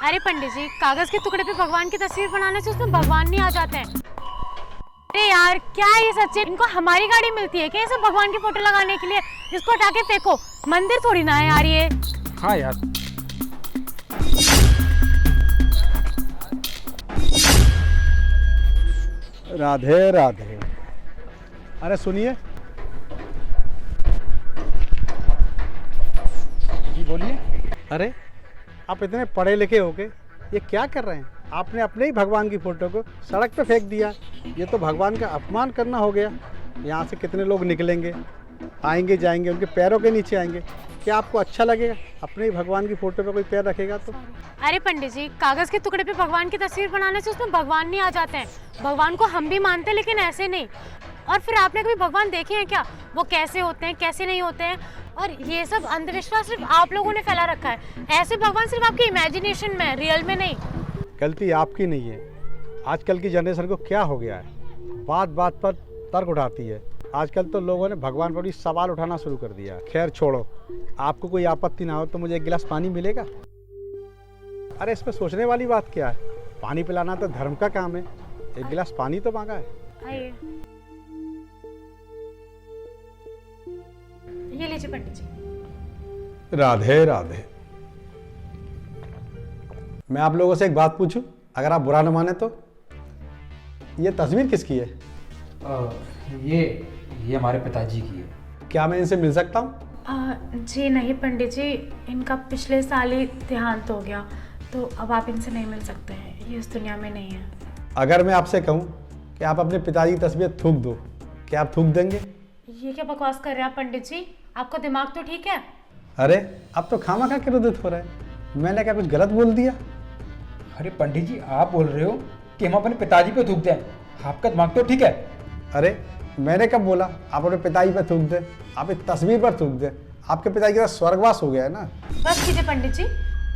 अरे पंडित जी, कागज के टुकड़े पे भगवान की तस्वीर बनाने से उसमें भगवान नहीं आ जाते हैं। अरे यार, क्या है ये सच्चे? इनको हमारी गाड़ी मिलती है क्या ये सब भगवान की फोटो लगाने के लिए? इसको हटा के फेंको, मंदिर थोड़ी ना है यार ये। हाँ यार, राधे राधे। अरे सुनिए जी बोलिए। अरे आप इतने पढ़े लिखे हो के ये क्या कर रहे हैं? आपने अपने ही भगवान की फोटो को सड़क पे फेंक दिया। ये तो भगवान का अपमान करना हो गया। यहाँ से कितने लोग निकलेंगे, आएंगे जाएंगे, उनके पैरों के नीचे आएंगे। क्या आपको अच्छा लगेगा अपने ही भगवान की फोटो पे कोई पैर रखेगा तो? अरे पंडित जी, कागज के टुकड़े पे भगवान की तस्वीर बनाने से उसमें भगवान नहीं आ जाते हैं। भगवान को हम भी मानते हैं लेकिन ऐसे नहीं। और फिर आपने कभी भगवान देखे हैं क्या? वो कैसे होते हैं, कैसे नहीं होते हैं? और ये सब अंधविश्वास सिर्फ आप लोगों ने फैला रखा है। ऐसे भगवान सिर्फ आपकी इमेजिनेशन में है, रियल में नहीं। गलती आपकी नहीं है। आजकल की जनरेशन को क्या हो गया है, बात बात पर तर्क उठाती है। आजकल तो लोगों ने भगवान पर भी सवाल उठाना शुरू कर दिया। खैर छोड़ो, आपको कोई आपत्ति ना हो तो मुझे एक गिलास पानी मिलेगा? अरे इसमें सोचने वाली बात क्या है? पानी पिलाना तो धर्म का काम है। एक गिलास पानी तो मांगा है। आइए, ये लीजिए पंडित जी। राधे राधे। मैं आप लोगों से एक बात पूछूं, अगर आप बुरा न माने तो? ये तस्वीर किसकी है? ये हमारे पिताजी की है। क्या मैं इनसे मिल सकता हूँ? जी नहीं पंडित जी, इनका पिछले साल ही देहांत हो गया, तो अब आप इनसे नहीं मिल सकते हैं। ये इस दुनिया में नहीं है। अगर मैं आपसे कहूँ कि आप अपने पिताजी की तस्वीर थूक दो, क्या आप थूक देंगे? ये क्या बकवास कर रहे हैं आप पंडित जी? आपका दिमाग तो ठीक है? अरे अब तो खामा क्रोधित हो रहे हैं। मैंने क्या कुछ गलत बोल दिया? अरे पंडित जी, आप बोल रहे हो कि हम अपने पिताजी पे थूक दें? आपका दिमाग तो ठीक है? अरे मैंने कब बोला आप अपने पिताजी पर थूक दें? आप एक तस्वीर पर थूक दें। आपके पिताजी का स्वर्गवास हो गया है ना। बस कीजिए पंडित जी।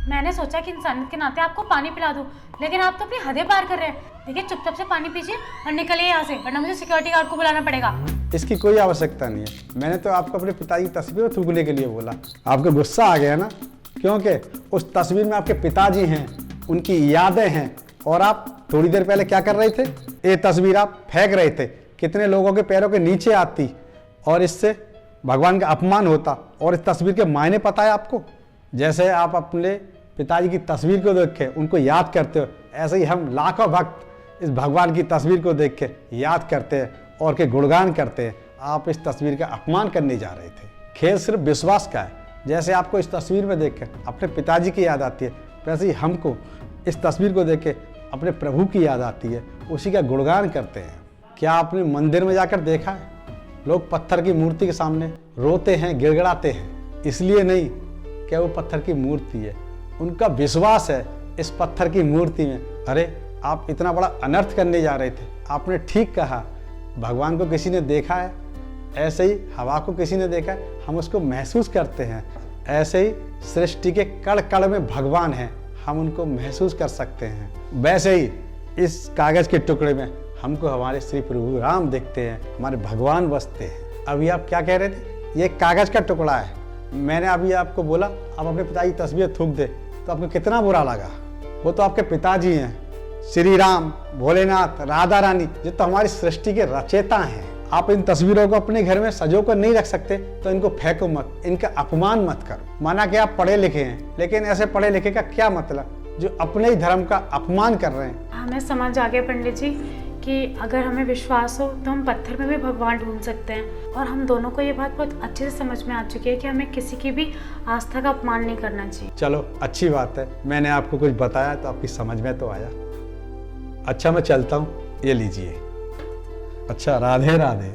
मैंने सोचा कि इंसानियत के नाते आपको पानी पिला दूं, लेकिन आप तो अपनी हदें पार कर रहे हैं। देखिए, चुपचाप से पानी पीजिए और निकलिए यहाँ से, वरना मुझे सिक्योरिटी गार्ड को बुलाना पड़ेगा। इसकी कोई आवश्यकता नहीं है। मैंने तो आपको अपने पिताजी की तस्वीर पर थूकने के लिए बोला। आपको गुस्सा आ गया ना, क्योंकि उस तस्वीर में आपके पिताजी हैं, उनकी यादें हैं। और आप थोड़ी देर पहले क्या कर रहे थे? ये तस्वीर आप फेंक रहे थे। कितने लोगों के पैरों के नीचे आती और इससे भगवान का अपमान होता। और इस तस्वीर के मायने पता है आपको? जैसे आप अपने पिताजी की तस्वीर को देख के उनको याद करते हो, ऐसे ही हम लाखों भक्त इस भगवान की तस्वीर को देख के याद करते हैं और के गुणगान करते हैं। आप इस तस्वीर का अपमान करने जा रहे थे। खेल सिर्फ विश्वास का है। जैसे आपको इस तस्वीर में देख कर अपने पिताजी की याद आती है, वैसे ही हमको इस तस्वीर को देख के अपने प्रभु की याद आती है, उसी का गुणगान करते हैं। क्या आपने मंदिर में जाकर देखा है? लोग पत्थर की मूर्ति के सामने रोते हैं, गिड़गिड़ाते हैं। इसलिए नहीं कि वो पत्थर की मूर्ति है, उनका विश्वास है इस पत्थर की मूर्ति में। अरे आप इतना बड़ा अनर्थ करने जा रहे थे। आपने ठीक कहा, भगवान को किसी ने देखा है, ऐसे ही हवा को किसी ने देखा है, हम उसको महसूस करते हैं। ऐसे ही सृष्टि के कण कण में भगवान हैं, हम उनको महसूस कर सकते हैं। वैसे ही इस कागज के टुकड़े में हमको हमारे श्री प्रभु राम दिखते हैं, हमारे भगवान बसते हैं। अभी आप क्या कह रहे थे? ये कागज का टुकड़ा है। मैंने अभी आपको बोला आप अपने पिताजी की तस्वीर थूक दे, तो आपको कितना बुरा लगा? वो तो आपके पिताजी हैं, श्री राम, भोलेनाथ, राधा रानी, जो तो हमारी सृष्टि के रचयिता हैं। आप इन तस्वीरों को अपने घर में सजो कर नहीं रख सकते तो इनको फेंको मत, इनका अपमान मत करो। माना कि आप पढ़े लिखे हैं, लेकिन ऐसे पढ़े लिखे का क्या मतलब जो अपने ही धर्म का अपमान कर रहे हैं। हमें समझ आ गया पंडित जी कि अगर हमें विश्वास हो तो हम पत्थर में भी भगवान ढूंढ सकते हैं। और हम दोनों को ये बात बहुत अच्छे से समझ में आ चुकी है कि हमें किसी की भी आस्था का अपमान नहीं करना चाहिए। चलो अच्छी बात है, मैंने आपको कुछ बताया तो आपकी समझ में तो आया। अच्छा मैं चलता हूँ, ये लीजिए। अच्छा, राधे राधे।